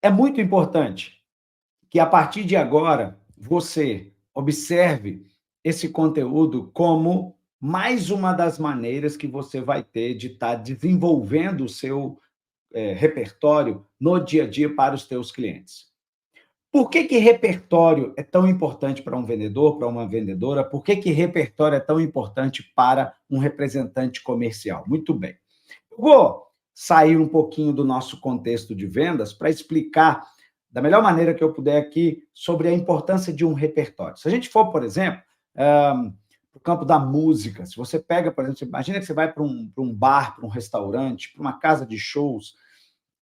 É muito importante que, a partir de agora, você observe esse conteúdo como mais uma das maneiras que você vai ter de estar desenvolvendo o seu repertório no dia a dia para os teus clientes. Por que repertório é tão importante para um vendedor, para uma vendedora? Por que repertório é tão importante para um representante comercial? Muito bem. Eu vou sair um pouquinho do nosso contexto de vendas para explicar da melhor maneira que eu puder aqui sobre a importância de um repertório. Se a gente for, por exemplo, para o campo da música, se você pega, por exemplo, imagina que você vai para um bar, para um restaurante, para uma casa de shows,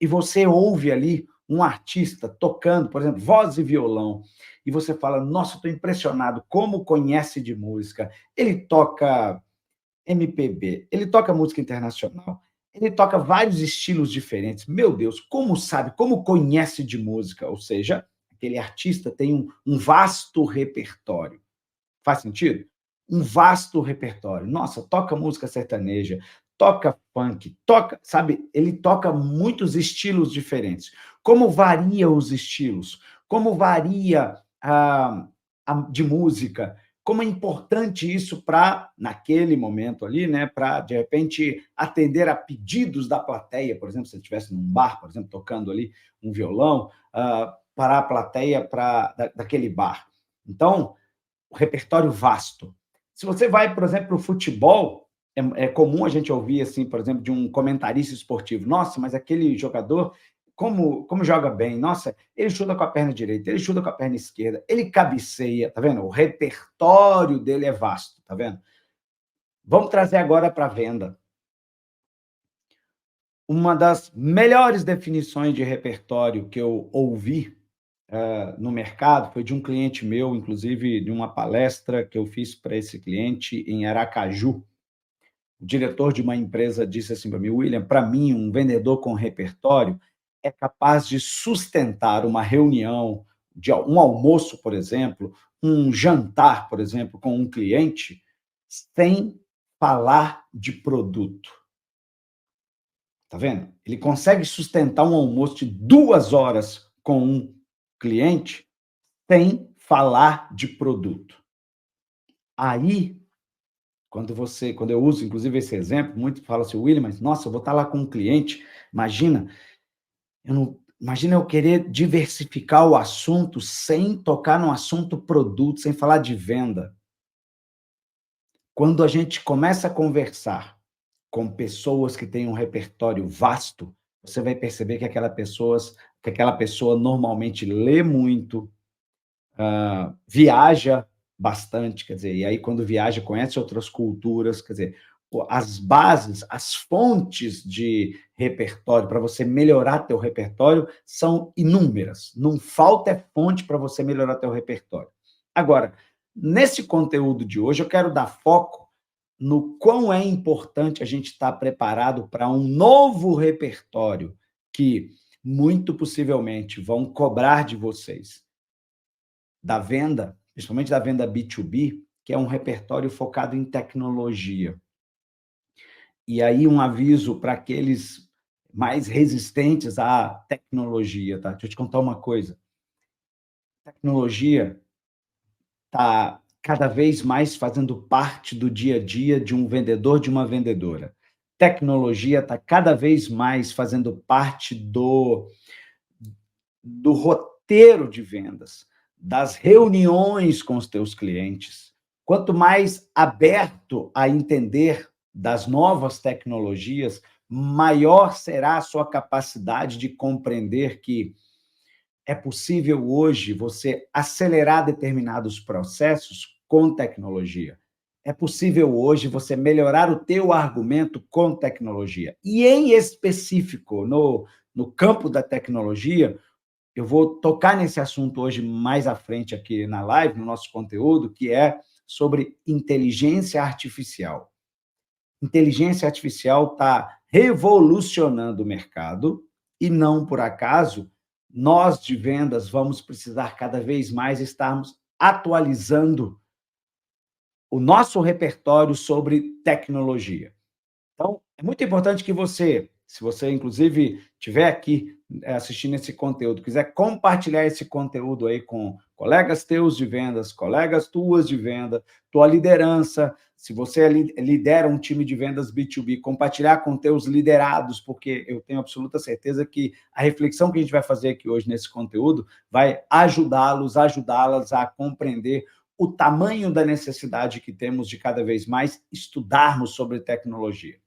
e você ouve ali um artista tocando, por exemplo, voz e violão, e você fala, nossa, estou impressionado, como conhece de música. Ele toca MPB, ele toca música internacional, ele toca vários estilos diferentes. Meu Deus, como sabe, como conhece de música? Ou seja, aquele artista tem um vasto repertório. Faz sentido? Um vasto repertório. Nossa, toca música sertaneja, toca funk, toca, sabe, ele toca muitos estilos diferentes. Como varia os estilos? Como varia de música? Como é importante isso para, naquele momento ali, né, para, de repente, atender a pedidos da plateia, por exemplo, se ele estivesse num bar, por exemplo, tocando ali um violão, para a plateia daquele bar. Então, o repertório vasto. Se você vai, por exemplo, para o futebol, é comum a gente ouvir, assim, por exemplo, de um comentarista esportivo, nossa, mas aquele jogador, como joga bem, nossa, ele chuta com a perna direita, ele chuta com a perna esquerda, ele cabeceia, tá vendo? O repertório dele é vasto, tá vendo? Vamos trazer agora para a venda. Uma das melhores definições de repertório que eu ouvi no mercado foi de um cliente meu, inclusive de uma palestra que eu fiz para esse cliente em Aracaju. O diretor de uma empresa disse assim para mim, William, para mim, um vendedor com repertório é capaz de sustentar uma reunião, um almoço, por exemplo, um jantar, por exemplo, com um cliente, sem falar de produto. Tá vendo? Ele consegue sustentar um almoço de 2 horas com um cliente sem falar de produto. Aí, quando eu uso, inclusive, esse exemplo, muito fala assim, William, mas nossa, eu vou estar lá com um cliente, imagina, imagina eu querer diversificar o assunto sem tocar no assunto produto, sem falar de venda. Quando a gente começa a conversar com pessoas que têm um repertório vasto, você vai perceber que aquela pessoa normalmente lê muito, viaja bastante, quer dizer, e aí quando viaja, conhece outras culturas, quer dizer, as bases, as fontes de repertório para você melhorar teu repertório são inúmeras. Não falta fonte para você melhorar teu repertório. Agora, nesse conteúdo de hoje, eu quero dar foco no quão é importante a gente estar preparado para um novo repertório que, muito possivelmente, vão cobrar de vocês da venda, principalmente da venda B2B, que é um repertório focado em tecnologia. E aí um aviso para aqueles mais resistentes à tecnologia, tá? Deixa eu te contar uma coisa. A tecnologia está cada vez mais fazendo parte do dia a dia de um vendedor, de uma vendedora. Tecnologia está cada vez mais fazendo parte do roteiro de vendas, das reuniões com os teus clientes. Quanto mais aberto a entender das novas tecnologias, maior será a sua capacidade de compreender que é possível hoje você acelerar determinados processos com tecnologia. É possível hoje você melhorar o teu argumento com tecnologia. E, em específico, no campo da tecnologia, eu vou tocar nesse assunto hoje mais à frente aqui na live, no nosso conteúdo, que é sobre inteligência artificial. Inteligência artificial está revolucionando o mercado e, não por acaso, nós de vendas vamos precisar cada vez mais estarmos atualizando o nosso repertório sobre tecnologia. Então, é muito importante que você Se você, inclusive, estiver aqui assistindo esse conteúdo, quiser compartilhar esse conteúdo aí com colegas teus de vendas, colegas tuas de venda, tua liderança, se você lidera um time de vendas B2B, compartilhar com teus liderados, porque eu tenho absoluta certeza que a reflexão que a gente vai fazer aqui hoje nesse conteúdo vai ajudá-los, ajudá-las a compreender o tamanho da necessidade que temos de cada vez mais estudarmos sobre tecnologia.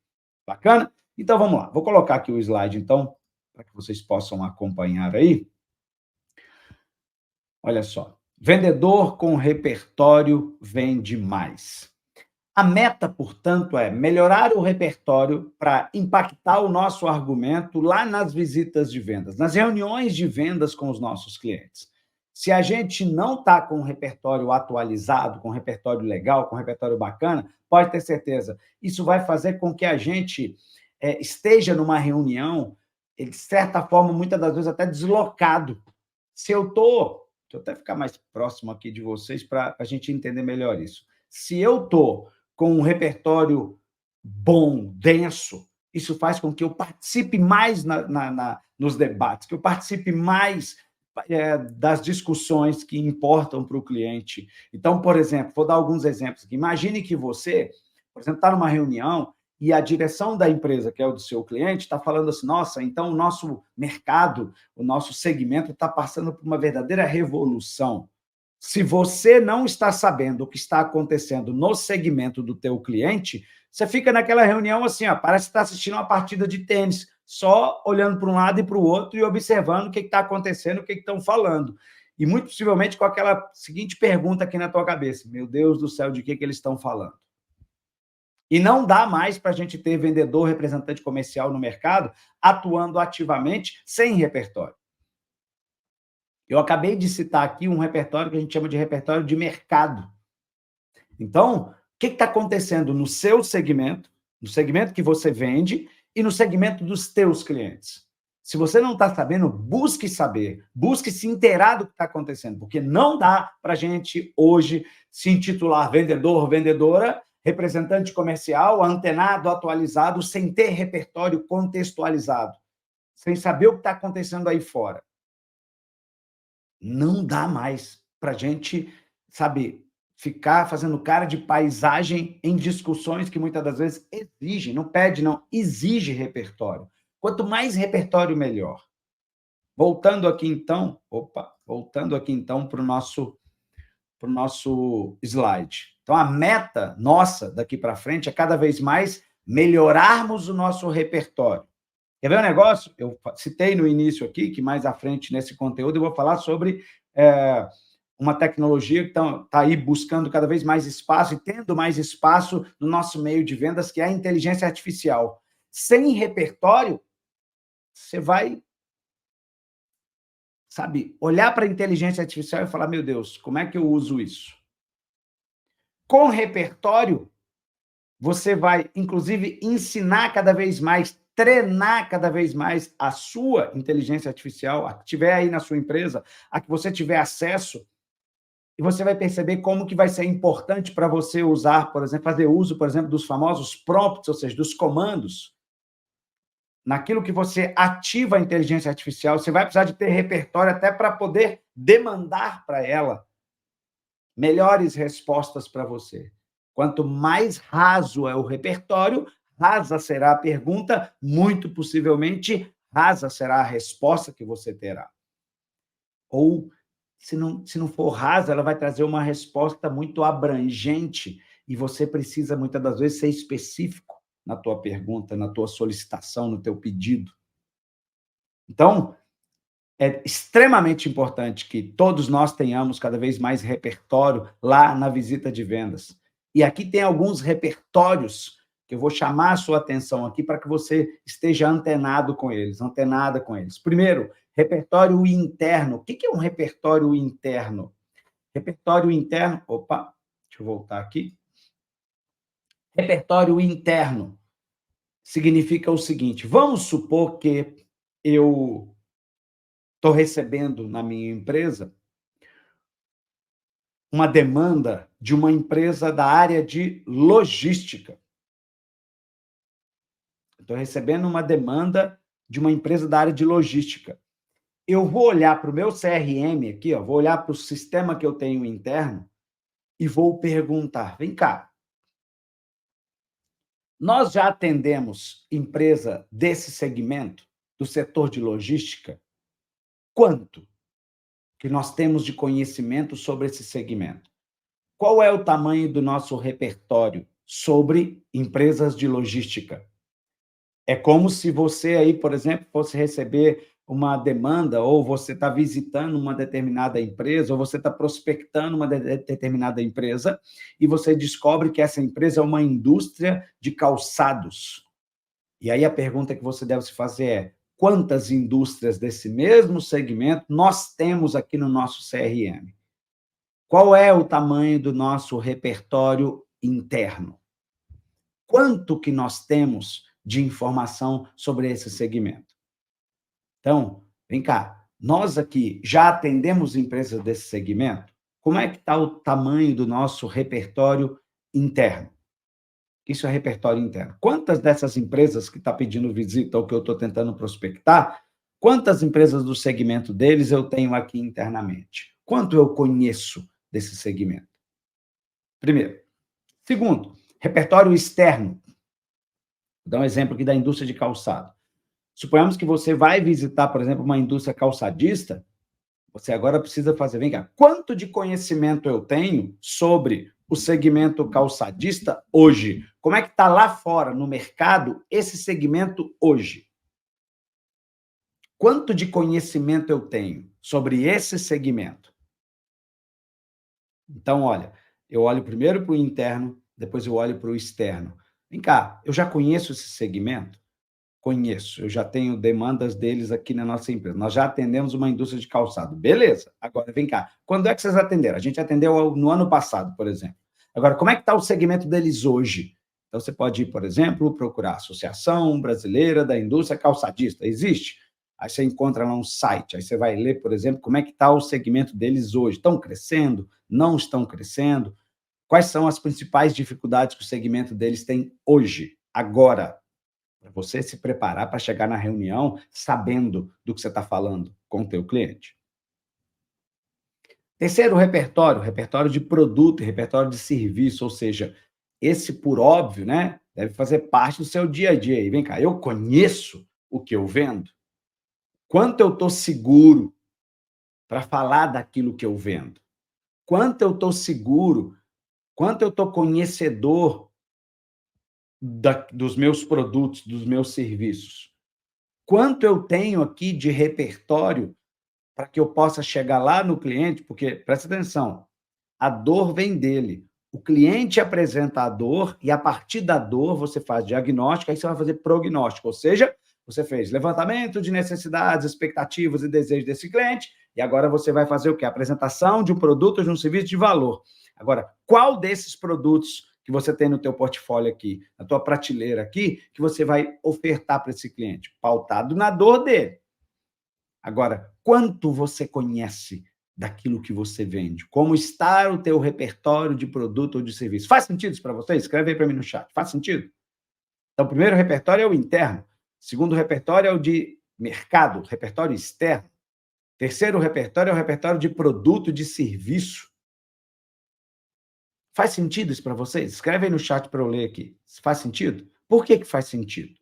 Bacana? Então, vamos lá. Vou colocar aqui o slide, então, para que vocês possam acompanhar aí. Olha só. Vendedor com repertório vende mais. A meta, portanto, é melhorar o repertório para impactar o nosso argumento lá nas visitas de vendas, nas reuniões de vendas com os nossos clientes. Se a gente não está com um repertório atualizado, com um repertório legal, com um repertório bacana, pode ter certeza, isso vai fazer com que a gente esteja numa reunião, de certa forma, muitas das vezes até deslocado. Se eu estou, deixa eu até ficar mais próximo aqui de vocês para a gente entender melhor isso. Se eu estou com um repertório bom, denso, isso faz com que eu participe mais nos debates, que eu participe mais das discussões que importam para o cliente. Então, por exemplo, vou dar alguns exemplos aqui. Imagine que você, por exemplo, está numa reunião e a direção da empresa, que é o do seu cliente, está falando assim, nossa, então o nosso mercado, o nosso segmento está passando por uma verdadeira revolução. Se você não está sabendo o que está acontecendo no segmento do teu cliente, você fica naquela reunião assim, ó, parece que está assistindo uma partida de tênis, só olhando para um lado e para o outro e observando o que está acontecendo, o que estão falando. E muito possivelmente com aquela seguinte pergunta aqui na tua cabeça, meu Deus do céu, de que eles estão falando? E não dá mais para a gente ter vendedor, representante comercial no mercado atuando ativamente sem repertório. Eu acabei de citar aqui um repertório que a gente chama de repertório de mercado. Então, o que está acontecendo no seu segmento, no segmento que você vende e no segmento dos teus clientes? Se você não está sabendo, busque saber, busque se inteirar do que está acontecendo, porque não dá para a gente hoje se intitular vendedor, vendedora, representante comercial, antenado, atualizado, sem ter repertório contextualizado, sem saber o que está acontecendo aí fora. Não dá mais para a gente, sabe, ficar fazendo cara de paisagem em discussões que muitas das vezes exigem, não pede, não, exige repertório. Quanto mais repertório, melhor. Voltando aqui então para o nosso slide. Então, a meta nossa daqui para frente é cada vez mais melhorarmos o nosso repertório. Quer ver um negócio? Eu citei no início aqui, que mais à frente nesse conteúdo eu vou falar sobre uma tecnologia que está aí buscando cada vez mais espaço e tendo mais espaço no nosso meio de vendas, que é a inteligência artificial. Sem repertório, você vai, sabe, olhar para a inteligência artificial e falar, meu Deus, como é que eu uso isso? Com repertório, você vai, inclusive, ensinar cada vez mais, treinar cada vez mais a sua inteligência artificial, a que tiver aí na sua empresa, a que você tiver acesso, e você vai perceber como que vai ser importante para você usar, por exemplo, fazer uso, por exemplo, dos famosos prompts, ou seja, dos comandos. Naquilo que você ativa a inteligência artificial, você vai precisar de ter repertório até para poder demandar para ela melhores respostas para você. Quanto mais raso é o repertório, rasa será a pergunta, muito possivelmente rasa será a resposta que você terá. Ou, se não for rasa, ela vai trazer uma resposta muito abrangente e você precisa, muitas das vezes, ser específico na tua pergunta, na tua solicitação, no teu pedido. Então, é extremamente importante que todos nós tenhamos cada vez mais repertório lá na visita de vendas. E aqui tem alguns repertórios que eu vou chamar a sua atenção aqui para que você esteja antenado com eles, antenada com eles. Primeiro, repertório interno. O que é um repertório interno? Repertório interno, opa, deixa eu voltar aqui. Repertório interno significa o seguinte, vamos supor que eu estou recebendo na minha empresa uma demanda de uma empresa da área de logística. Estou recebendo uma demanda de uma empresa da área de logística. Eu vou olhar para o meu CRM aqui, ó, vou olhar para o sistema que eu tenho interno e vou perguntar: vem cá, nós já atendemos empresa desse segmento, do setor de logística? Quanto que nós temos de conhecimento sobre esse segmento? Qual é o tamanho do nosso repertório sobre empresas de logística? É como se você aí, por exemplo, fosse receber uma demanda, ou você está visitando uma determinada empresa, ou você está prospectando uma determinada empresa, e você descobre que essa empresa é uma indústria de calçados. E aí a pergunta que você deve se fazer é: quantas indústrias desse mesmo segmento nós temos aqui no nosso CRM? Qual é o tamanho do nosso repertório interno? Quanto que nós temos de informação sobre esse segmento? Então, vem cá, nós aqui já atendemos empresas desse segmento? Como é que está o tamanho do nosso repertório interno? Isso é repertório interno. Quantas dessas empresas que está pedindo visita ou que eu estou tentando prospectar, quantas empresas do segmento deles eu tenho aqui internamente? Quanto eu conheço desse segmento? Primeiro. Segundo, repertório externo. Vou dar um exemplo aqui da indústria de calçado. Suponhamos que você vai visitar, por exemplo, uma indústria calçadista, você agora precisa fazer, vem cá, quanto de conhecimento eu tenho sobre o segmento calçadista hoje? Como é que está lá fora, no mercado, esse segmento hoje? Quanto de conhecimento eu tenho sobre esse segmento? Então, olha, eu olho primeiro para o interno, depois eu olho para o externo. Vem cá, eu já conheço esse segmento? Conheço, eu já tenho demandas deles aqui na nossa empresa. Nós já atendemos uma indústria de calçado. Beleza. Agora, vem cá. Quando é que vocês atenderam? A gente atendeu no ano passado, por exemplo. Agora, como é que está o segmento deles hoje? Então, você pode ir, por exemplo, procurar a Associação Brasileira da Indústria Calçadista. Existe? Aí você encontra lá um site. Aí você vai ler, por exemplo, como é que está o segmento deles hoje. Estão crescendo? Não estão crescendo? Quais são as principais dificuldades que o segmento deles tem hoje, agora? Para você se preparar para chegar na reunião sabendo do que você está falando com o teu cliente. Terceiro repertório, repertório de produto e repertório de serviço, ou seja, esse por óbvio, né, deve fazer parte do seu dia a dia. E vem cá, eu conheço o que eu vendo? Quanto eu estou seguro para falar daquilo que eu vendo? Quanto eu estou seguro? Quanto eu estou conhecedor dos meus produtos, dos meus serviços? Quanto eu tenho aqui de repertório para que eu possa chegar lá no cliente, porque, presta atenção, a dor vem dele. O cliente apresenta a dor e, a partir da dor, você faz diagnóstico, aí você vai fazer prognóstico, ou seja, você fez levantamento de necessidades, expectativas e desejos desse cliente, e agora você vai fazer o quê? A apresentação de um produto ou de um serviço de valor. Agora, qual desses produtos que você tem no teu portfólio aqui, na tua prateleira aqui, que você vai ofertar para esse cliente? Pautado na dor dele. Agora, quanto você conhece daquilo que você vende? Como está o teu repertório de produto ou de serviço? Faz sentido isso para você? Escreve aí para mim no chat. Faz sentido? Então, o primeiro repertório é o interno. O segundo repertório é o de mercado, repertório externo. Terceiro repertório é o repertório de produto e de serviço. Faz sentido isso para vocês? Escreve aí no chat para eu ler aqui. Faz sentido? Por que faz sentido?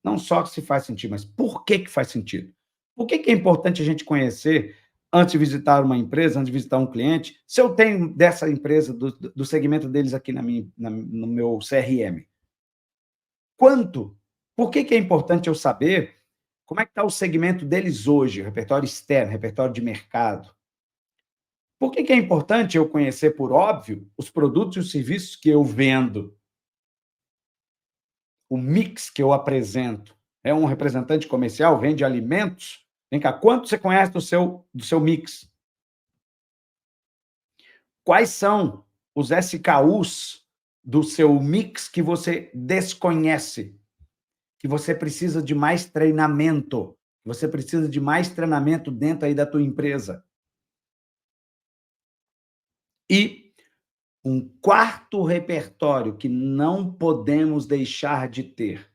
Não só se faz sentido, mas por que faz sentido? Por que é importante a gente conhecer antes de visitar uma empresa, antes de visitar um cliente, se eu tenho dessa empresa, do segmento deles aqui no meu CRM? Quanto? Por que é importante eu saber como é que está o segmento deles hoje, repertório externo, repertório de mercado? Por que é importante eu conhecer, por óbvio, os produtos e os serviços que eu vendo? O mix que eu apresento. É um representante comercial, vende alimentos? Vem cá, quanto você conhece do seu mix? Quais são os SKUs do seu mix que você desconhece? Que você precisa de mais treinamento? Você precisa de mais treinamento dentro aí da tua empresa? E um quarto repertório que não podemos deixar de ter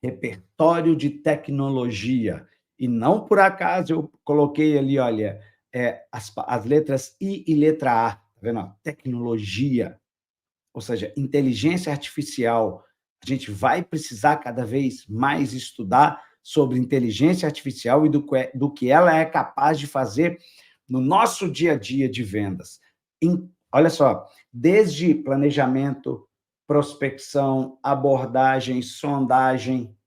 repertório de tecnologia. E não por acaso eu coloquei ali, olha, as letras I e letra A, tá vendo? Ó? Tecnologia, ou seja, inteligência artificial. A gente vai precisar cada vez mais estudar sobre inteligência artificial e do que ela é capaz de fazer no nosso dia a dia de vendas. Olha só, desde planejamento, prospecção, abordagem, sondagem,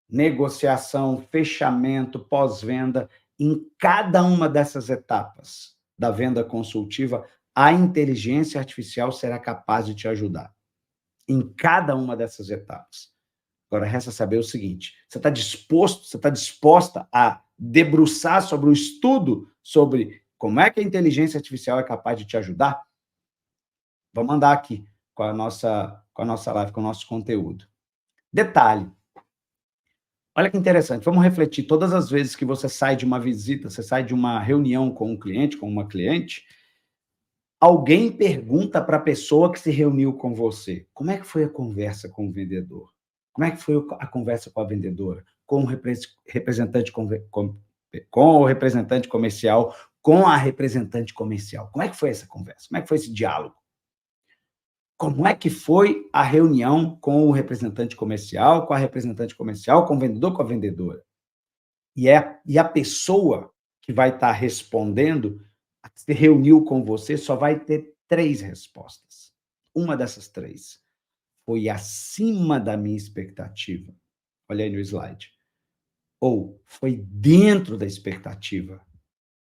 negociação, fechamento, pós-venda, em cada uma dessas etapas da venda consultiva, a inteligência artificial será capaz de te ajudar. Em cada uma dessas etapas. Agora, resta saber o seguinte: você está disposto, você está disposta a debruçar sobre o estudo sobre como é que a inteligência artificial é capaz de te ajudar? Vamos andar aqui com a nossa live, com o nosso conteúdo. Detalhe, olha que interessante, vamos refletir, todas as vezes que você sai de uma visita, você sai de uma reunião com um cliente, com uma cliente, alguém pergunta para a pessoa que se reuniu com você, como é que foi a conversa com o vendedor? Como é que foi a conversa com a vendedora? Com o representante, com o representante comercial, com a representante comercial? Como é que foi essa conversa? Como é que foi esse diálogo? Como é que foi a reunião com o representante comercial, com a representante comercial, com o vendedor, com a vendedora? E a pessoa que vai estar respondendo, que se reuniu com você, só vai ter 3 respostas. Uma dessas 3 foi acima da minha expectativa. Olha aí no slide. Ou foi dentro da expectativa,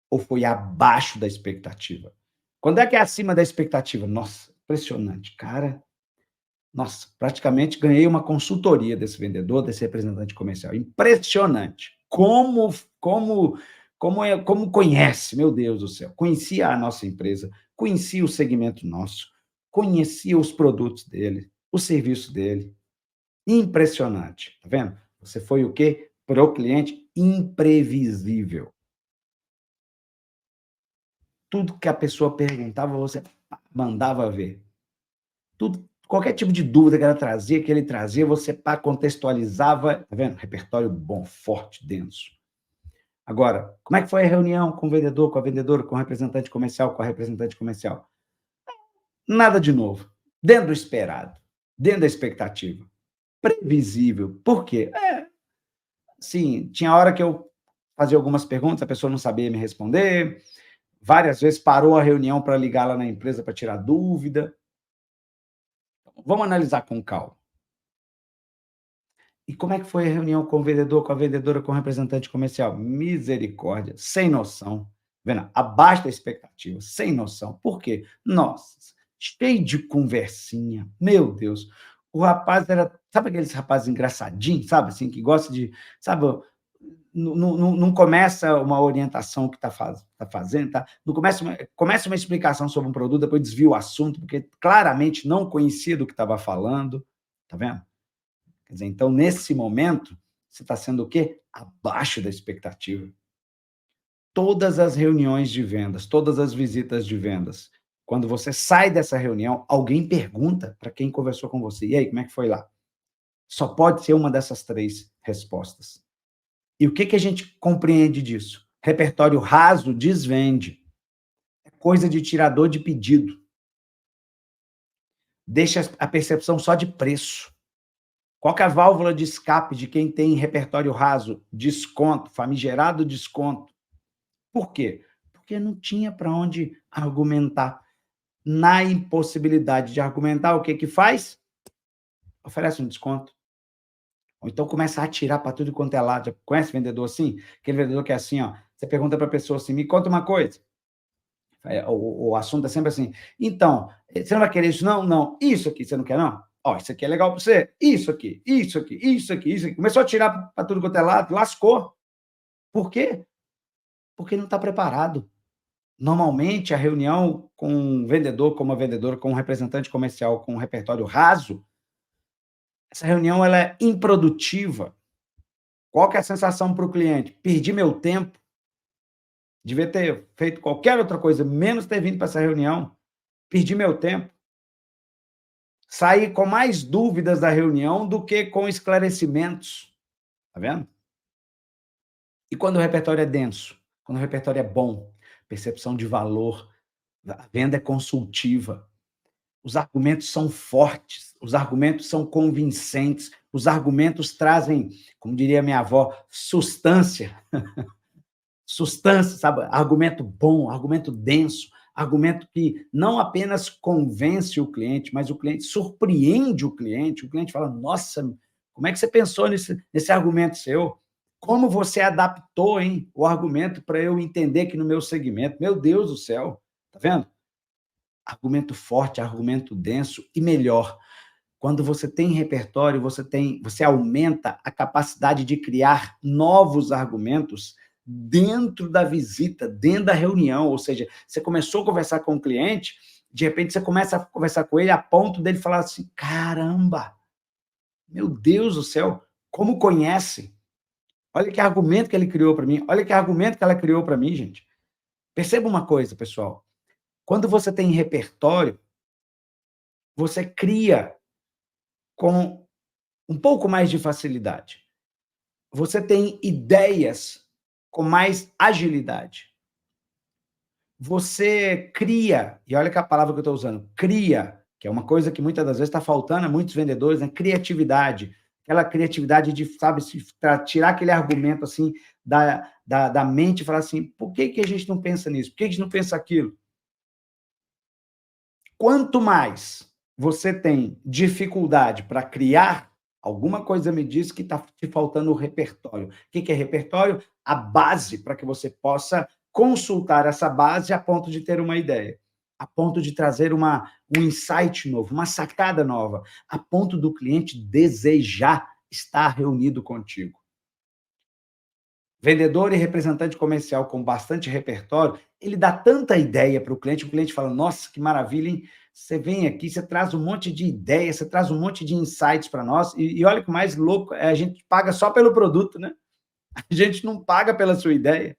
ou foi abaixo da expectativa. Quando é que é acima da expectativa? Nossa, impressionante, cara. Nossa, praticamente ganhei uma consultoria desse vendedor, desse representante comercial. Impressionante. Como conhece, meu Deus do céu. Conhecia a nossa empresa, conhecia o segmento nosso, conhecia os produtos dele, o serviço dele. Impressionante, tá vendo? Você foi o quê? Para o cliente, imprevisível. Tudo que a pessoa perguntava, você mandava ver. Tudo, qualquer tipo de dúvida que ele trazia, você contextualizava, tá vendo? Repertório bom, forte, denso. Agora, como é que foi a reunião com o vendedor, com a vendedora, com o representante comercial, com a representante comercial? Nada de novo. Dentro do esperado, dentro da expectativa. Previsível. Por quê? Sim, tinha hora que eu fazia algumas perguntas, a pessoa não sabia me responder, várias vezes parou a reunião para ligar lá na empresa para tirar dúvida. Vamos analisar com calma. E como é que foi a reunião com o vendedor, com a vendedora, com o representante comercial? Misericórdia, sem noção. Vendo? Abaixo da expectativa, sem noção. Por quê? Nossa, cheio de conversinha. Meu Deus. O rapaz era, sabe aqueles rapazes engraçadinhos, sabe assim, que gosta de, sabe, não começa uma orientação que está fazendo, tá? Não começa uma explicação sobre um produto, depois desvia o assunto, porque claramente não conhecia do que estava falando, tá vendo? Quer dizer, então, nesse momento, você está sendo o quê? Abaixo da expectativa. Todas as reuniões de vendas, todas as visitas de vendas, quando você sai dessa reunião, alguém pergunta para quem conversou com você, e aí, como é que foi lá? Só pode ser uma dessas 3 respostas. E o que a gente compreende disso? Repertório raso desvende. É coisa de tirador de pedido. Deixa a percepção só de preço. Qual que é a válvula de escape de quem tem repertório raso? Desconto, famigerado desconto. Por quê? Porque não tinha para onde argumentar. Na impossibilidade de argumentar, o que que faz? Oferece um desconto. Ou então começa a atirar para tudo quanto é lado. Já conhece vendedor assim? Aquele vendedor que é assim, ó. Você pergunta para a pessoa assim, me conta uma coisa. O assunto é sempre assim, então, você não vai querer isso não? Não. Isso aqui, você não quer não? Ó, isso aqui é legal para você. Isso aqui, isso aqui, isso aqui, isso aqui. Começou a tirar para tudo quanto é lado, lascou. Por quê? Porque não está preparado. Normalmente, a reunião com um vendedor, com uma vendedora, com um representante comercial, com um repertório raso, essa reunião ela é improdutiva. Qual que é a sensação para o cliente? Perdi meu tempo. Devia ter feito qualquer outra coisa, menos ter vindo para essa reunião. Perdi meu tempo. sair com mais dúvidas da reunião do que com esclarecimentos. Tá vendo? E quando o repertório é denso, quando o repertório é bom, percepção de valor, a venda é consultiva, os argumentos são fortes, os argumentos são convincentes, os argumentos trazem, como diria minha avó, substância, substância, sabe? Argumento bom, argumento denso, argumento que não apenas convence o cliente, mas o cliente surpreende o cliente fala, nossa, como é que você pensou nesse argumento seu? Como você adaptou, hein, o argumento para eu entender que no meu segmento, meu Deus do céu, tá vendo? Argumento forte, argumento denso e melhor, quando você tem repertório, você aumenta a capacidade de criar novos argumentos dentro da visita, dentro da reunião, ou seja, você começou a conversar com o cliente, de repente você começa a conversar com ele a ponto dele falar assim, caramba, meu Deus do céu, como conhece? Olha que argumento que ele criou para mim, olha que argumento que ela criou para mim, gente. Perceba uma coisa, pessoal, quando você tem repertório, você cria com um pouco mais de facilidade. Você tem ideias com mais agilidade. Você cria, e olha que a palavra que eu estou usando, cria, que é uma coisa que muitas das vezes está faltando a muitos vendedores, né? Criatividade. Aquela criatividade de, sabe, tirar aquele argumento assim da mente e falar assim, por que a gente não pensa nisso? Por que a gente não pensa aquilo? Quanto mais você tem dificuldade para criar, alguma coisa me diz que está te faltando o repertório. O que é repertório? A base para que você possa consultar essa base a ponto de ter uma ideia, a ponto de trazer um insight novo, uma sacada nova, a ponto do cliente desejar estar reunido contigo. Vendedor e representante comercial com bastante repertório, ele dá tanta ideia para o cliente fala, nossa, que maravilha, hein? Você vem aqui, você traz um monte de ideias, você traz um monte de insights para nós, e olha que o mais louco, a gente paga só pelo produto, né? A gente não paga pela sua ideia.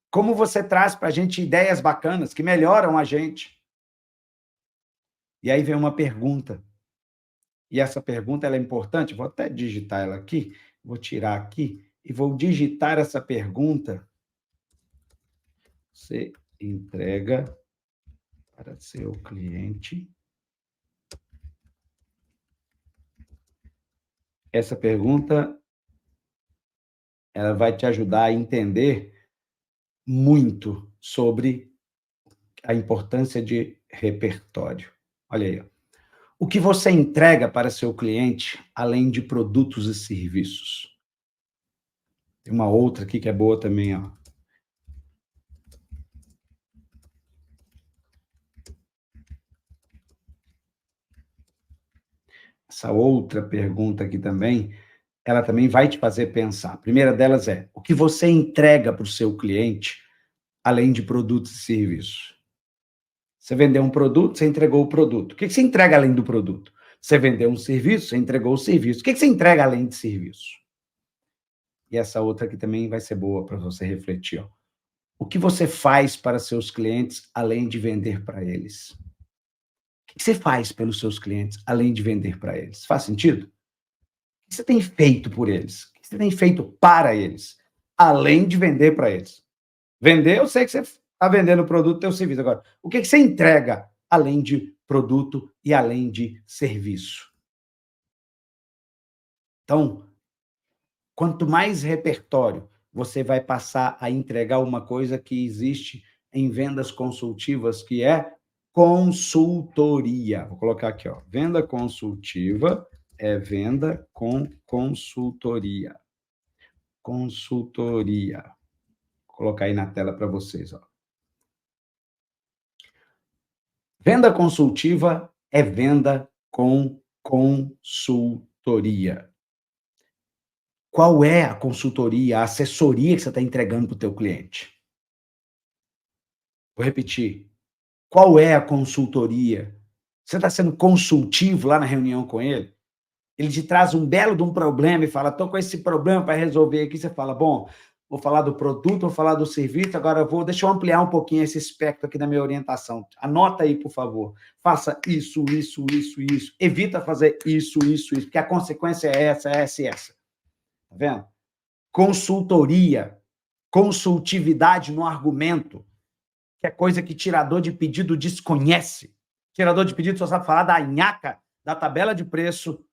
Como você traz para a gente ideias bacanas, que melhoram a gente? E aí vem uma pergunta, e essa pergunta ela é importante, vou até digitar ela aqui, vou tirar aqui, e vou digitar essa pergunta. Você entrega para seu cliente. Essa pergunta ela vai te ajudar a entender muito sobre a importância de repertório. Olha aí, ó. O que você entrega para seu cliente, além de produtos e serviços? Tem uma outra aqui que é boa também, ó. Essa outra pergunta aqui também, ela também vai te fazer pensar. A primeira delas é, o que você entrega para o seu cliente, além de produtos e serviços? Você vendeu um produto, você entregou o produto. O que você entrega além do produto? Você vendeu um serviço, você entregou o serviço. O que você entrega além de serviço? E essa outra aqui também vai ser boa para você refletir. Ó. O que você faz para seus clientes além de vender para eles? O que você faz pelos seus clientes além de vender para eles? Faz sentido? O que você tem feito por eles? O que você tem feito para eles? Além de vender para eles. Vender, eu sei que você está vendendo o produto e o serviço. Agora, o que você entrega além de produto e além de serviço? Então, quanto mais repertório você vai passar a entregar uma coisa que existe em vendas consultivas, que é consultoria. Vou colocar aqui, ó. Venda consultiva é venda com consultoria. Consultoria. Vou colocar aí na tela para vocês, ó. Venda consultiva é venda com consultoria. Qual é a consultoria, a assessoria que você está entregando para o teu cliente? Vou repetir. Qual é a consultoria? Você está sendo consultivo lá na reunião com ele? Ele te traz um belo de um problema e fala, estou com esse problema para resolver aqui. Você fala, bom, vou falar do produto, vou falar do serviço, agora deixa eu ampliar um pouquinho esse espectro aqui da minha orientação. Anota aí, por favor. Faça isso, isso, isso, isso. Evita fazer isso, isso, isso, porque a consequência é essa, essa e essa. Tá vendo? Consultoria, consultividade no argumento, que é coisa que tirador de pedido desconhece. Tirador de pedido só sabe falar da nhaca, da tabela de preço,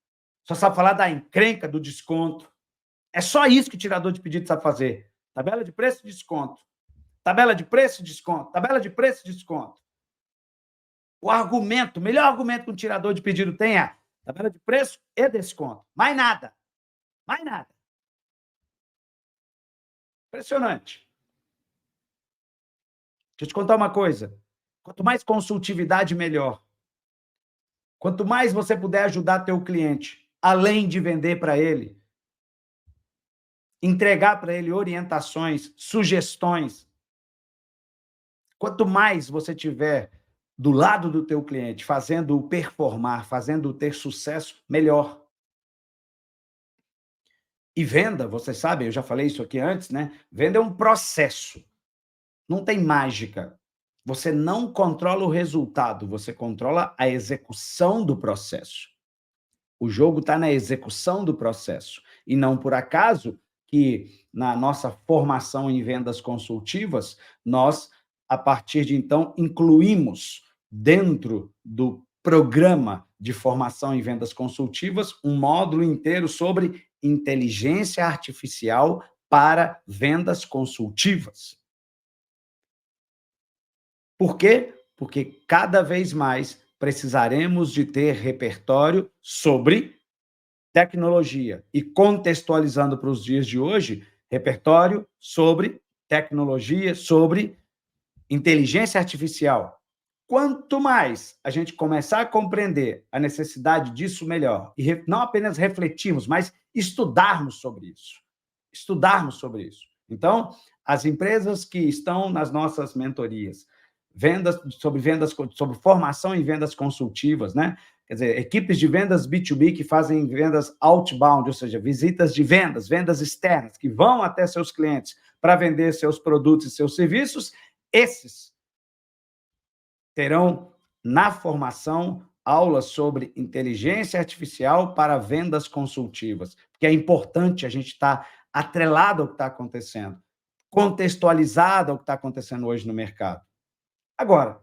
só sabe falar da encrenca do desconto. É só isso que tirador de pedido sabe fazer. Tabela de preço, desconto. Tabela de preço, desconto. Tabela de preço, desconto. O argumento, o melhor argumento que um tirador de pedido tem é tabela de preço e desconto. Mais nada. Mais nada. Impressionante. Deixa eu te contar uma coisa. Quanto mais consultividade, melhor. Quanto mais você puder ajudar teu cliente, além de vender para ele, entregar para ele orientações, sugestões, quanto mais você tiver do lado do teu cliente, fazendo-o performar, fazendo-o ter sucesso, melhor. E venda, vocês sabem, eu já falei isso aqui antes, né? Venda é um processo. Não tem mágica. Você não controla o resultado, você controla a execução do processo. O jogo está na execução do processo. E não por acaso que na nossa formação em vendas consultivas, nós, a partir de então, incluímos dentro do programa de formação em vendas consultivas um módulo inteiro sobre inteligência artificial para vendas consultivas. Por quê? Porque cada vez mais precisaremos de ter repertório sobre tecnologia e contextualizando para os dias de hoje, repertório sobre tecnologia, sobre inteligência artificial. Quanto mais a gente começar a compreender a necessidade disso, melhor. E não apenas refletirmos, mas estudarmos sobre isso. Estudarmos sobre isso. Então, as empresas que estão nas nossas mentorias, vendas, sobre formação em vendas consultivas, né? Quer dizer, equipes de vendas B2B que fazem vendas outbound, ou seja, visitas de vendas, vendas externas, que vão até seus clientes para vender seus produtos e seus serviços, esses terão na formação aulas sobre inteligência artificial para vendas consultivas, porque é importante a gente estar atrelado ao que está acontecendo, contextualizado ao que está acontecendo hoje no mercado. Agora,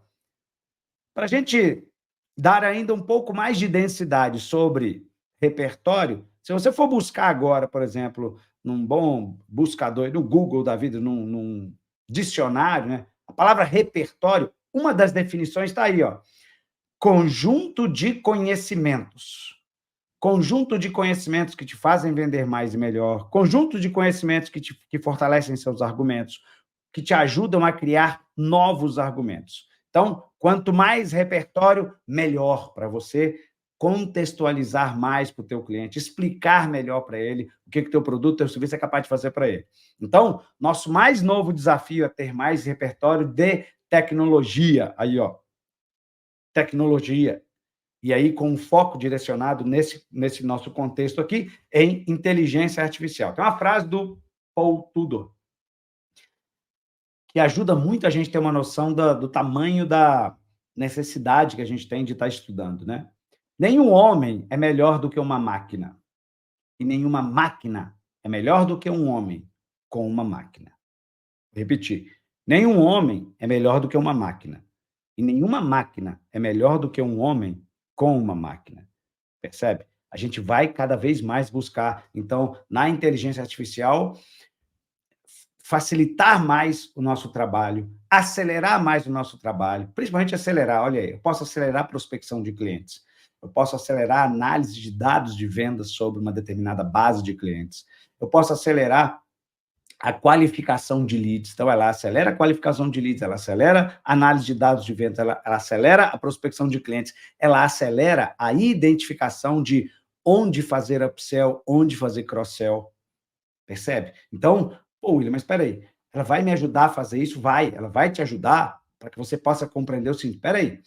para a gente dar ainda um pouco mais de densidade sobre repertório, se você for buscar agora, por exemplo, num bom buscador, no Google da vida, num dicionário, né? A palavra repertório, uma das definições está aí, ó. Conjunto de conhecimentos. Conjunto de conhecimentos que te fazem vender mais e melhor. Conjunto de conhecimentos que fortalecem seus argumentos, que te ajudam a criar novos argumentos. Então, quanto mais repertório, melhor para você contextualizar mais para o teu cliente, explicar melhor para ele o que o teu produto, o teu serviço é capaz de fazer para ele. Então, nosso mais novo desafio é ter mais repertório de tecnologia. Aí, ó, tecnologia. E aí, com um foco direcionado nesse nosso contexto aqui, em inteligência artificial. Tem uma frase do Paul Tudor, que ajuda muito a gente a ter uma noção do tamanho da necessidade que a gente tem de estar estudando, né? Nenhum homem é melhor do que uma máquina. E nenhuma máquina é melhor do que um homem com uma máquina. Vou repetir. Nenhum homem é melhor do que uma máquina. E nenhuma máquina é melhor do que um homem com uma máquina. Percebe? A gente vai cada vez mais buscar, então, na inteligência artificial, facilitar mais o nosso trabalho, acelerar mais o nosso trabalho, principalmente acelerar. Olha aí, eu posso acelerar a prospecção de clientes, eu posso acelerar a análise de dados de vendas sobre uma determinada base de clientes, eu posso acelerar a qualificação de leads. Então, ela acelera a qualificação de leads, ela acelera a análise de dados de vendas, ela acelera a prospecção de clientes, ela acelera a identificação de onde fazer upsell, onde fazer cross-sell. Percebe? Então, pô, William, mas espera aí, ela vai me ajudar a fazer isso? Vai, ela vai te ajudar para que você possa compreender o seguinte, espera aí,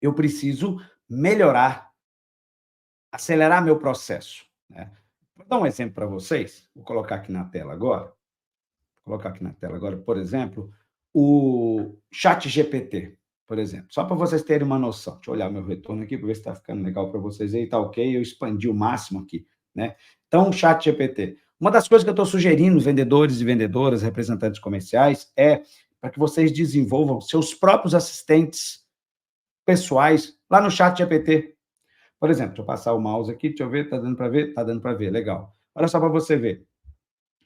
eu preciso melhorar, acelerar meu processo, né? Vou dar um exemplo para vocês, vou colocar aqui na tela agora. Vou colocar aqui na tela agora, por exemplo, o ChatGPT, por exemplo, só para vocês terem uma noção. Deixa eu olhar meu retorno aqui para ver se está ficando legal para vocês aí, tá ok, eu expandi o máximo aqui, né? Então, o ChatGPT. Uma das coisas que eu estou sugerindo, vendedores e vendedoras, representantes comerciais, é para que vocês desenvolvam seus próprios assistentes pessoais lá no ChatGPT. Por exemplo, deixa eu passar o mouse aqui, deixa eu ver, tá dando para ver? Tá dando para ver, legal. Olha só para você ver.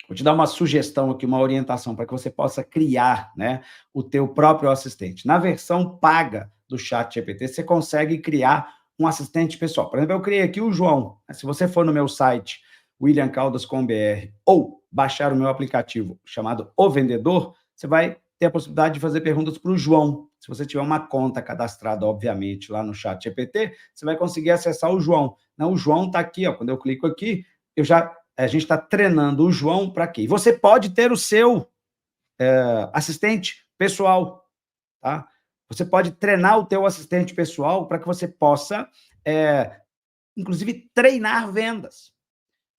Vou te dar uma sugestão aqui, uma orientação para que você possa criar, né, o teu próprio assistente. Na versão paga do ChatGPT, você consegue criar um assistente pessoal. Por exemplo, eu criei aqui o João. Se você for no meu site, williamcaldas.com.br, ou baixar o meu aplicativo chamado O Vendedor, você vai ter a possibilidade de fazer perguntas para o João. Se você tiver uma conta cadastrada, obviamente, lá no ChatGPT, você vai conseguir acessar o João. Não, o João está aqui, ó. Quando eu clico aqui, a gente está treinando o João para quê? Você pode ter o seu assistente pessoal, tá? Você pode treinar o teu assistente pessoal para que você possa, inclusive, treinar vendas.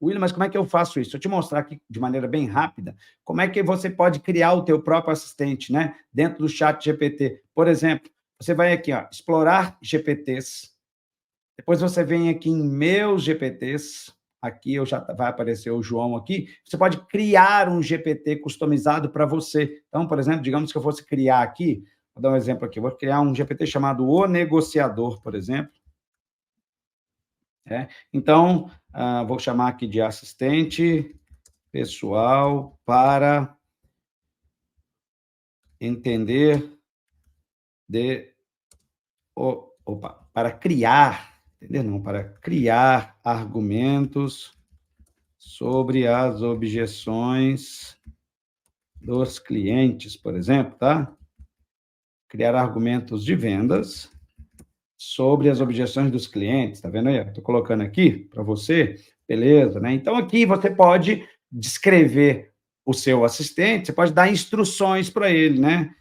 William, mas como é que eu faço isso? Deixa eu te mostrar aqui de maneira bem rápida como é que você pode criar o teu próprio assistente, né? Dentro do chat GPT. Por exemplo, você vai aqui, ó, explorar GPTs. Depois você vem aqui em meus GPTs. Aqui já vai aparecer o João aqui. Você pode criar um GPT customizado para você. Então, por exemplo, digamos que eu fosse criar aqui, vou dar um exemplo aqui, vou criar um GPT chamado O Negociador, por exemplo. Então, vou chamar aqui de assistente pessoal para entender para criar, entender não, para criar argumentos sobre as objeções dos clientes, por exemplo, tá? Criar argumentos de vendas sobre as objeções dos clientes, tá vendo aí? Estou colocando aqui para você, beleza, né? Então, aqui você pode descrever o seu assistente, você pode dar instruções para ele, né?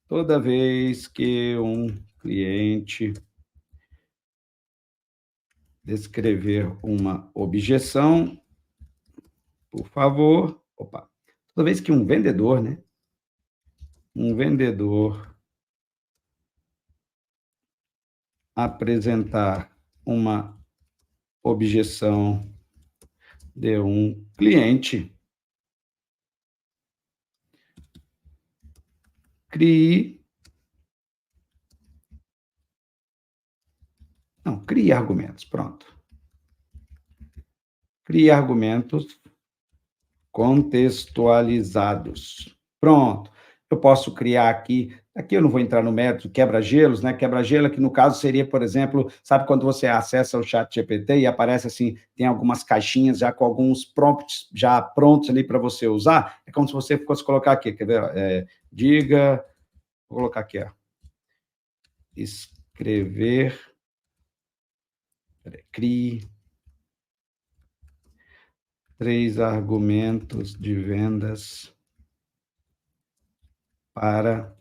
Toda vez que um cliente descrever uma objeção, por favor, toda vez que um vendedor, né? Um vendedor apresentar uma objeção de um cliente, crie argumentos, pronto. Crie argumentos contextualizados. Pronto. Eu posso criar aqui eu não vou entrar no mérito, quebra-gelos, né? Quebra-gelo, que no caso seria, por exemplo, sabe quando você acessa o chat GPT e aparece assim, tem algumas caixinhas já com alguns prompts já prontos ali para você usar? É como se você fosse colocar aqui, quer ver? Vou colocar aqui, ó. Escrever, crie 3 argumentos de vendas para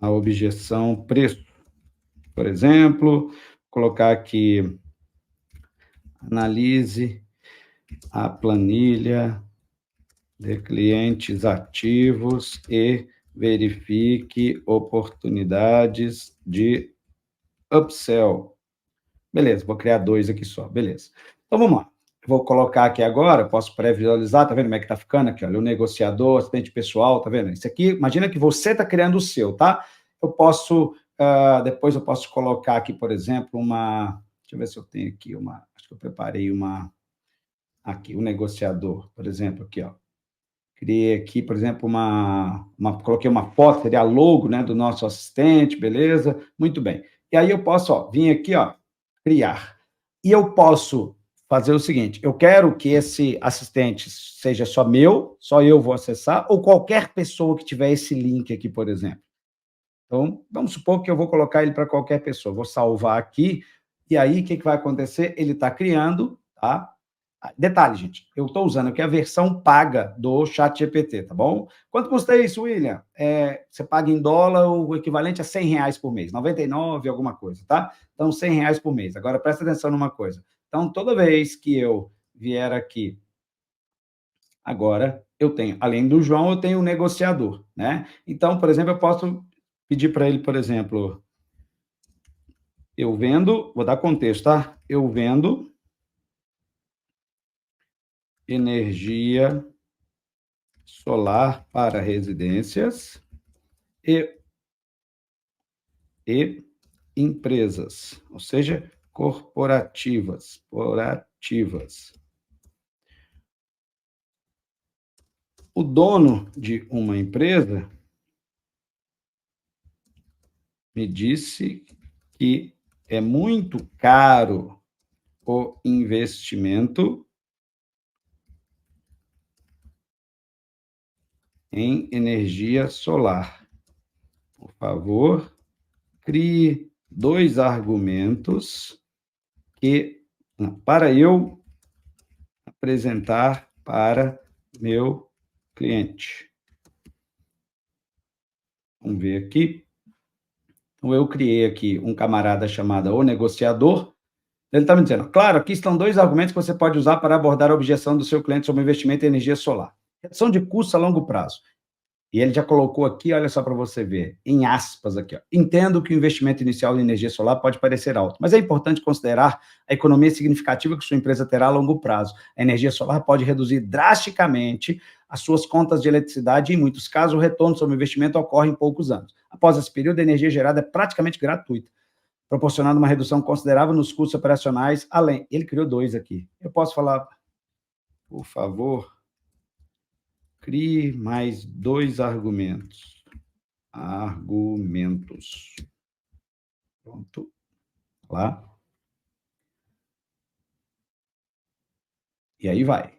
a objeção preço. Por exemplo, colocar aqui, analise a planilha de clientes ativos e verifique oportunidades de upsell. Beleza, vou criar 2 aqui só, beleza. Então, vamos lá. Vou colocar aqui agora, posso pré-visualizar, tá vendo como é que tá ficando aqui? Olha, o negociador, assistente pessoal, tá vendo? Isso aqui, imagina que você tá criando o seu, tá? Eu posso, depois eu posso colocar aqui, por exemplo, deixa eu ver se eu tenho aqui acho que eu preparei aqui, o negociador, por exemplo, aqui, ó. Criei aqui, por exemplo, coloquei uma foto, seria a logo, né, do nosso assistente, beleza? Muito bem. E aí eu posso, ó, vir aqui, ó, criar. E eu posso fazer o seguinte, eu quero que esse assistente seja só meu, só eu vou acessar, ou qualquer pessoa que tiver esse link aqui, por exemplo. Então, vamos supor que eu vou colocar ele para qualquer pessoa, vou salvar aqui, e aí o que vai acontecer? Ele está criando, tá? Detalhe, gente, eu estou usando aqui a versão paga do ChatGPT, tá bom? Quanto custa isso, William? Você paga em dólar o equivalente a R$ 100 por mês, 99 alguma coisa, tá? Então, R$ 100 por mês. Agora, presta atenção numa coisa. Então, toda vez que eu vier aqui Agora, eu tenho, além do João, eu tenho um negociador, né? Então, por exemplo, eu posso pedir para ele, por exemplo, eu vendo, vou dar contexto, tá? Eu vendo energia solar para residências e, e empresas, ou seja, corporativas. O dono de uma empresa me disse que é muito caro o investimento em energia solar. Por favor, crie 2 argumentos que para eu apresentar para meu cliente. Vamos ver aqui. Então, eu criei aqui um camarada chamado O Negociador. Ele está me dizendo, claro, aqui estão 2 argumentos que você pode usar para abordar a objeção do seu cliente sobre o investimento em energia solar. Redução de custos a longo prazo. E ele já colocou aqui, olha só para você ver, em aspas aqui, ó. Entendo que o investimento inicial em energia solar pode parecer alto, mas é importante considerar a economia significativa que sua empresa terá a longo prazo. A energia solar pode reduzir drasticamente as suas contas de eletricidade e, em muitos casos, o retorno sobre o investimento ocorre em poucos anos. Após esse período, a energia gerada é praticamente gratuita, proporcionando uma redução considerável nos custos operacionais, além... Ele criou 2 aqui. Eu posso falar, por favor, crie mais 2 argumentos. Pronto. Lá. E aí vai.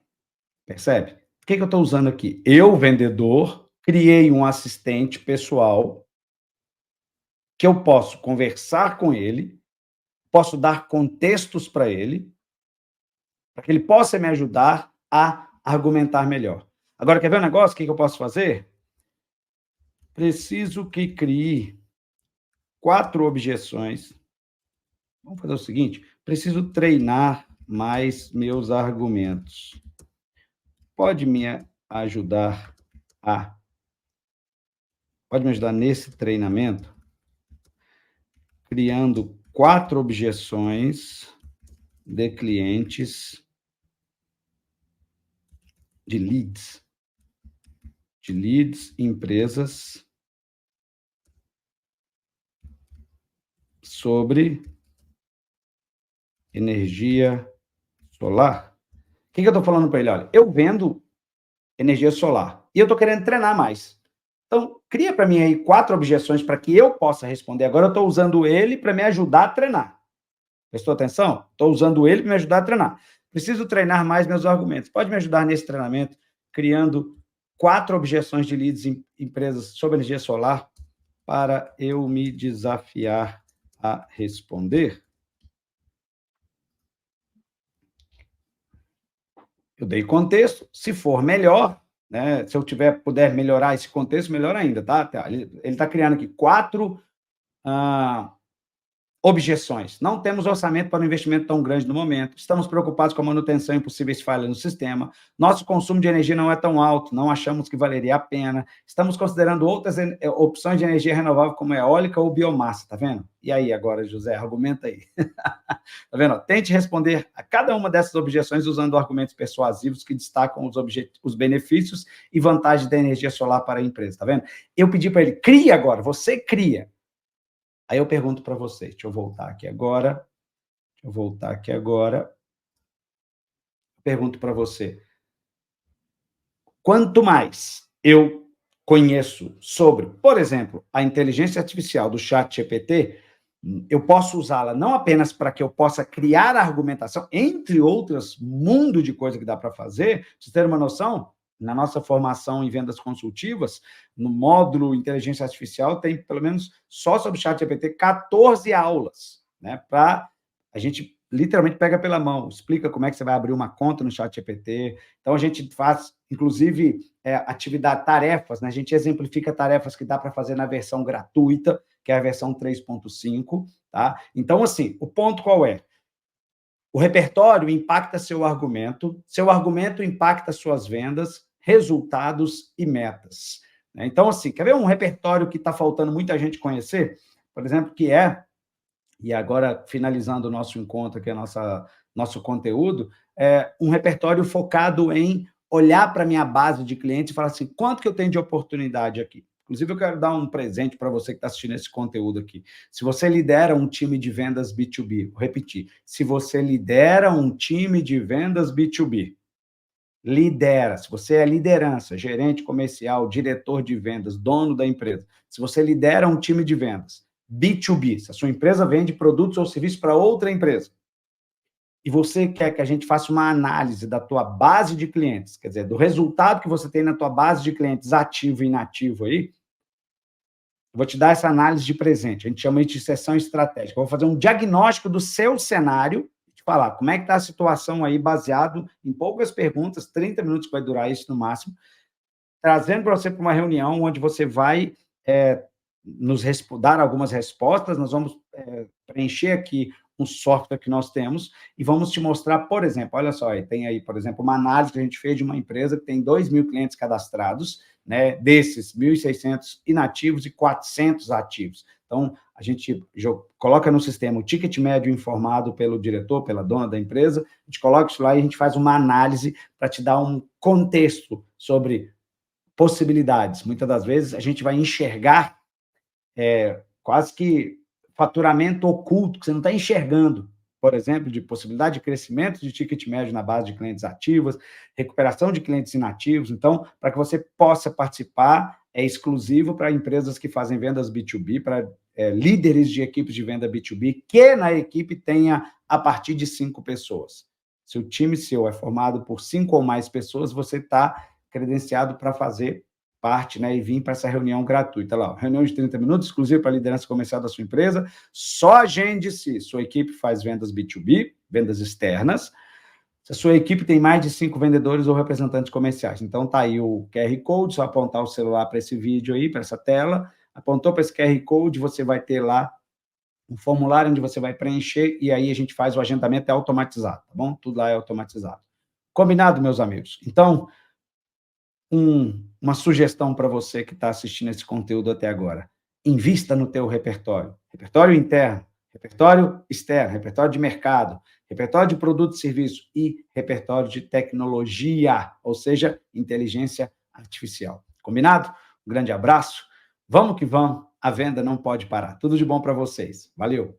Percebe? O que eu estou usando aqui? Eu, vendedor, criei um assistente pessoal que eu posso conversar com ele, posso dar contextos para ele, para que ele possa me ajudar a argumentar melhor. Agora, quer ver um negócio? O que eu posso fazer? Preciso que crie 4 objeções. Vamos fazer o seguinte, preciso treinar mais meus argumentos. Pode me ajudar pode me ajudar nesse treinamento? Criando 4 objeções de clientes, de leads, empresas, sobre energia solar. O que eu estou falando para ele? Olha, eu vendo energia solar e eu estou querendo treinar mais. Então, cria para mim aí 4 objeções para que eu possa responder. Agora eu estou usando ele para me ajudar a treinar. Prestou atenção? Estou usando ele para me ajudar a treinar. Preciso treinar mais meus argumentos. Pode me ajudar nesse treinamento, criando 4 objeções de leads em empresas sobre energia solar para eu me desafiar a responder? Eu dei contexto. Se for melhor, né, se eu puder melhorar esse contexto, melhor ainda, tá? Ele está criando aqui 4 objeções. Não temos orçamento para um investimento tão grande no momento. Estamos preocupados com a manutenção e possíveis falhas no sistema. Nosso consumo de energia não é tão alto, não achamos que valeria a pena. Estamos considerando outras opções de energia renovável, como eólica ou biomassa, tá vendo? E aí agora, José, argumenta aí. Tá vendo? Tente responder a cada uma dessas objeções usando argumentos persuasivos que destacam os benefícios e vantagens da energia solar para a empresa, tá vendo? Eu pedi para ele, cria agora, você cria. Aí eu pergunto para você, deixa eu voltar aqui agora. Pergunto para você. Quanto mais eu conheço sobre, por exemplo, a inteligência artificial do ChatGPT, eu posso usá-la não apenas para que eu possa criar a argumentação, entre outras, mundo de coisa que dá para fazer, para vocês terem uma noção, na nossa formação em vendas consultivas, no módulo Inteligência Artificial, tem pelo menos só sobre o ChatGPT 14 aulas, né? Para a gente literalmente pega pela mão, explica como é que você vai abrir uma conta no ChatGPT. Então, a gente faz, inclusive, atividade, tarefas, né? A gente exemplifica tarefas que dá para fazer na versão gratuita, que é a versão 3.5, tá? Então, assim, o ponto qual é? O repertório impacta seu argumento impacta suas vendas, resultados e metas. Então, assim, quer ver um repertório que está faltando muita gente conhecer? Por exemplo, e agora finalizando o nosso encontro aqui, nosso conteúdo, um repertório focado em olhar para a minha base de clientes e falar assim, quanto que eu tenho de oportunidade aqui? Inclusive, eu quero dar um presente para você que está assistindo esse conteúdo aqui. Se você lidera um time de vendas B2B, vou repetir, se você lidera um time de vendas B2B, se você é liderança, gerente comercial, diretor de vendas, dono da empresa, se você lidera um time de vendas, B2B, se a sua empresa vende produtos ou serviços para outra empresa, e você quer que a gente faça uma análise da tua base de clientes, quer dizer, do resultado que você tem na tua base de clientes ativo e inativo aí, eu vou te dar essa análise de presente, a gente chama isso de sessão estratégica. Eu vou fazer um diagnóstico do seu cenário, te falar como é que está a situação aí, baseado em poucas perguntas, 30 minutos que vai durar isso no máximo, trazendo para você para uma reunião onde você vai nos dar algumas respostas, nós vamos preencher aqui um software que nós temos e vamos te mostrar, por exemplo, olha só, tem aí, por exemplo, uma análise que a gente fez de uma empresa que tem 2.000 clientes cadastrados, né, desses 1.600 inativos e 400 ativos. Então, a gente coloca no sistema o ticket médio informado pelo diretor, pela dona da empresa, a gente coloca isso lá e a gente faz uma análise para te dar um contexto sobre possibilidades. Muitas das vezes a gente vai enxergar quase que faturamento oculto, que você não está enxergando, por exemplo, de possibilidade de crescimento de ticket médio na base de clientes ativos, recuperação de clientes inativos. Então, para que você possa participar, é exclusivo para empresas que fazem vendas B2B, para líderes de equipes de venda B2B, que na equipe tenha a partir de 5 pessoas. Se o time seu é formado por 5 ou mais pessoas, você está credenciado para fazer parte, né, e vir para essa reunião gratuita lá. Reunião de 30 minutos, exclusiva para a liderança comercial da sua empresa. Só agende-se. Sua equipe faz vendas B2B, vendas externas. Se a sua equipe tem mais de 5 vendedores ou representantes comerciais. Então, tá aí o QR Code, só apontar o celular para esse vídeo aí, para essa tela. Apontou para esse QR Code, você vai ter lá um formulário onde você vai preencher e aí a gente faz o agendamento, é automatizado, tá bom? Tudo lá é automatizado. Combinado, meus amigos? Então, uma sugestão para você que está assistindo esse conteúdo até agora. Invista no teu repertório. Repertório interno, repertório externo, repertório de mercado, repertório de produto e serviço e repertório de tecnologia, ou seja, inteligência artificial. Combinado? Um grande abraço. Vamos que vamos. A venda não pode parar. Tudo de bom para vocês. Valeu!